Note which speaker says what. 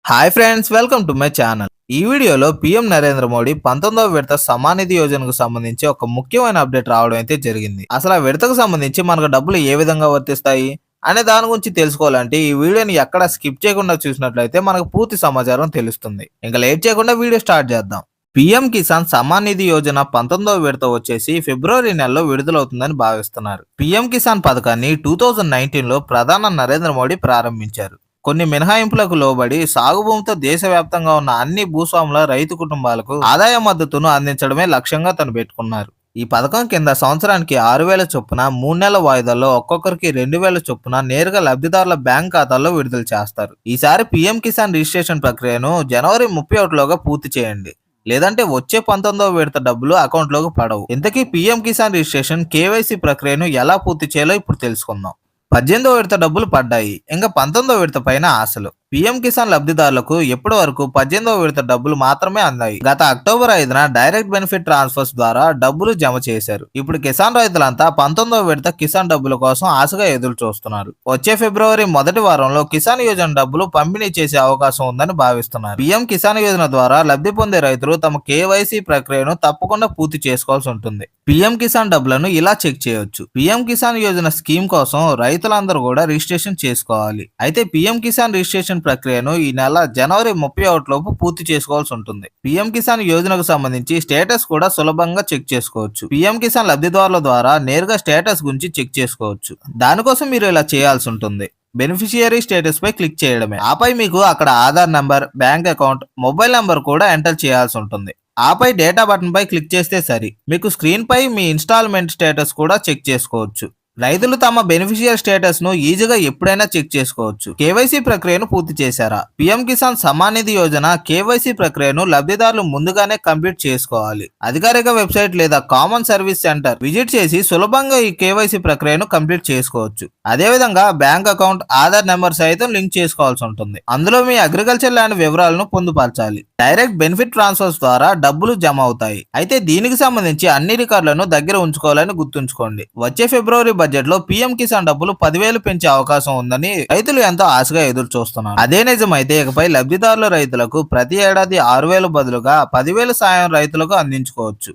Speaker 1: Hi friends, welcome to my channel. ఈ వీడియోలో PM Narendra Modi 19వ విడత సమానిధి యోజనకు సంబంధించి ఒక ముఖ్యమైన అప్డేట్ రావడం అయితే జరిగింది. అసలు ఆ విడతకు సంబంధించి మనకు డబ్బులు ఏ విధంగా వర్తిస్తాయి అనే దాని గురించి తెలుసుకోవాలంటే ఈ వీడియోని ఎక్కడ స్కిప్ చేయకుండా చూసినట్లయితే మనకు పూర్తి సమాచారం తెలుస్తుంది. ఇంకా లేట్ చేయకుండా వీడియో స్టార్ట్ చేద్దాం. పీఎం కిసాన్ సమాన్ నిధి యోజన 19వ విడత వచ్చేసి ఫిబ్రవరి నెలలో విడుదలవుతుందని భావిస్తున్నారు. పీఎం కిసాన్ పథకాన్ని 2019లో ప్రధాని నరేంద్ర మోడీ ప్రారంభించారు. కొన్ని మినహాయింపులకు లోబడి సాగు భూమితో దేశవ్యాప్తంగా ఉన్న అన్ని భూస్వాముల రైతు కుటుంబాలకు ఆదాయ మద్దతును అందించడమే లక్ష్యంగా తను పెట్టుకున్నారు. ఈ పథకం కింద సంవత్సరానికి 6,000 చొప్పున 3 నెలల వాయిదాల్లో ఒక్కొక్కరికి 2,000 చొప్పున నేరుగా లబ్ధిదారుల బ్యాంక్ ఖాతాల్లో విడుదల చేస్తారు. ఈసారి పీఎం కిసాన్ రిజిస్ట్రేషన్ ప్రక్రియను జనవరి 31లోగా పూర్తి చేయండి. లేదంటే వచ్చే 19వ విడత డబ్బులు అకౌంట్లోకి పడవు. ఇంతకీ పీఎం కిసాన్ రిజిస్ట్రేషన్ కేవైసీ ప్రక్రియను ఎలా పూర్తి చేయాలో ఇప్పుడు తెలుసుకుందాం. 18వ విడత డబ్బులు పడ్డాయి. ఇంకా 19వ విడత పైన ఆశలు. పీఎం కిసాన్ లబ్ధిదారులకు ఇప్పటి వరకు 18వ విడత డబ్బులు మాత్రమే అందాయి. గత అక్టోబర్ 5న డైరెక్ట్ బెనిఫిట్ ట్రాన్స్ఫర్స్ ద్వారా డబ్బులు జమ చేశారు. ఇప్పుడు కిసాన్ రైతులంతా 19వ విడత కిసాన్ డబ్బుల కోసం ఆశగా ఎదురు చూస్తున్నారు. వచ్చే ఫిబ్రవరి మొదటి వారంలో కిసాన్ యోజన డబ్బులు పంపిణీ చేసే అవకాశం ఉందని భావిస్తున్నారు. పీఎం కిసాన్ యోజన ద్వారా లబ్ధి పొందే రైతులు తమ కేవైసీ ప్రక్రియను తప్పకుండా పూర్తి చేసుకోవాల్సి ఉంటుంది. పీఎం కిసాన్ డబ్బులను ఇలా చెక్ చేయొచ్చు. పీఎం కిసాన్ యోజన స్కీమ్ కోసం రైతులందరూ కూడా రిజిస్ట్రేషన్ చేసుకోవాలి. అయితే పీఎం కిసాన్ రిజిస్ట్రేషన్ ప్రక్రియను ఈ నెల జనవరి 31 లోపు పూర్తి చేసుకోవాల్సి ఉంటుంది. పీఎం కిసాన్ యోజనకు సంబంధించి స్టేటస్ కూడా సులభంగా చెక్ చేసుకోవచ్చు. పీఎం కిసాన్ లబ్ధిదారుల ద్వారా నేరుగా స్టేటస్ గురించి చెక్ చేసుకోవచ్చు. దానికోసం మీరు ఇలా చేయాల్సి ఉంటుంది. బెనిఫిషియరీ స్టేటస్ పై క్లిక్ చేయడమే. ఆపై మీకు అక్కడ Aadhaar number, bank account, mobile number కూడా ఎంటర్ చేయాల్సి ఉంటుంది. ఆపై డేటా బటన్ పై క్లిక్ చేస్తే సరి. మీకు స్క్రీన్ పై మీ ఇన్స్టాల్మెంట్ స్టేటస్ కూడా చెక్ చేసుకోవచ్చు. రైతులు తమ బెనిఫిషియర్ స్టేటస్ ను ఈజీగా ఎప్పుడైనా చెక్ చేసుకోవచ్చు. కేవైసీ ప్రక్రియను పూర్తి చేశారా? పీఎం కిసాన్ సమాన్ నిధి యోజన కేవైసీ ప్రక్రియను లబ్ధిదారులు ముందుగానే కంప్లీట్ చేసుకోవాలి. అధికారిక వెబ్సైట్ లేదా కామన్ సర్వీస్ సెంటర్ విజిట్ చేసి సులభంగా ఈ కేవైసీ ప్రక్రియను కంప్లీట్ చేసుకోవచ్చు. అదేవిధంగా బ్యాంక్ అకౌంట్, ఆధార్ నెంబర్ సైతం లింక్ చేసుకోవాల్సి ఉంటుంది. అందులో మీ అగ్రికల్చర్ ల్యాండ్ వివరాలను పొందుపరచాలి. డైరెక్ట్ బెనిఫిట్ ట్రాన్స్ఫర్స్ ద్వారా డబ్బులు జమ అవుతాయి. అయితే దీనికి సంబంధించి అన్ని రికార్డులను దగ్గర ఉంచుకోవాలని గుర్తుంచుకోండి. వచ్చే ఫిబ్రవరి బడ్జెట్ లో పీఎం కిసాన్ డబ్బులు 10,000 పెంచే అవకాశం ఉందని రైతులు ఎంతో ఆశగా ఎదురు చూస్తున్నారు. అదే నిజమైతే ఇకపై లబ్ధిదారుల రైతులకు ప్రతి ఏడాది 6,000 బదులుగా 10,000 సాయం రైతులకు అందించుకోవచ్చు.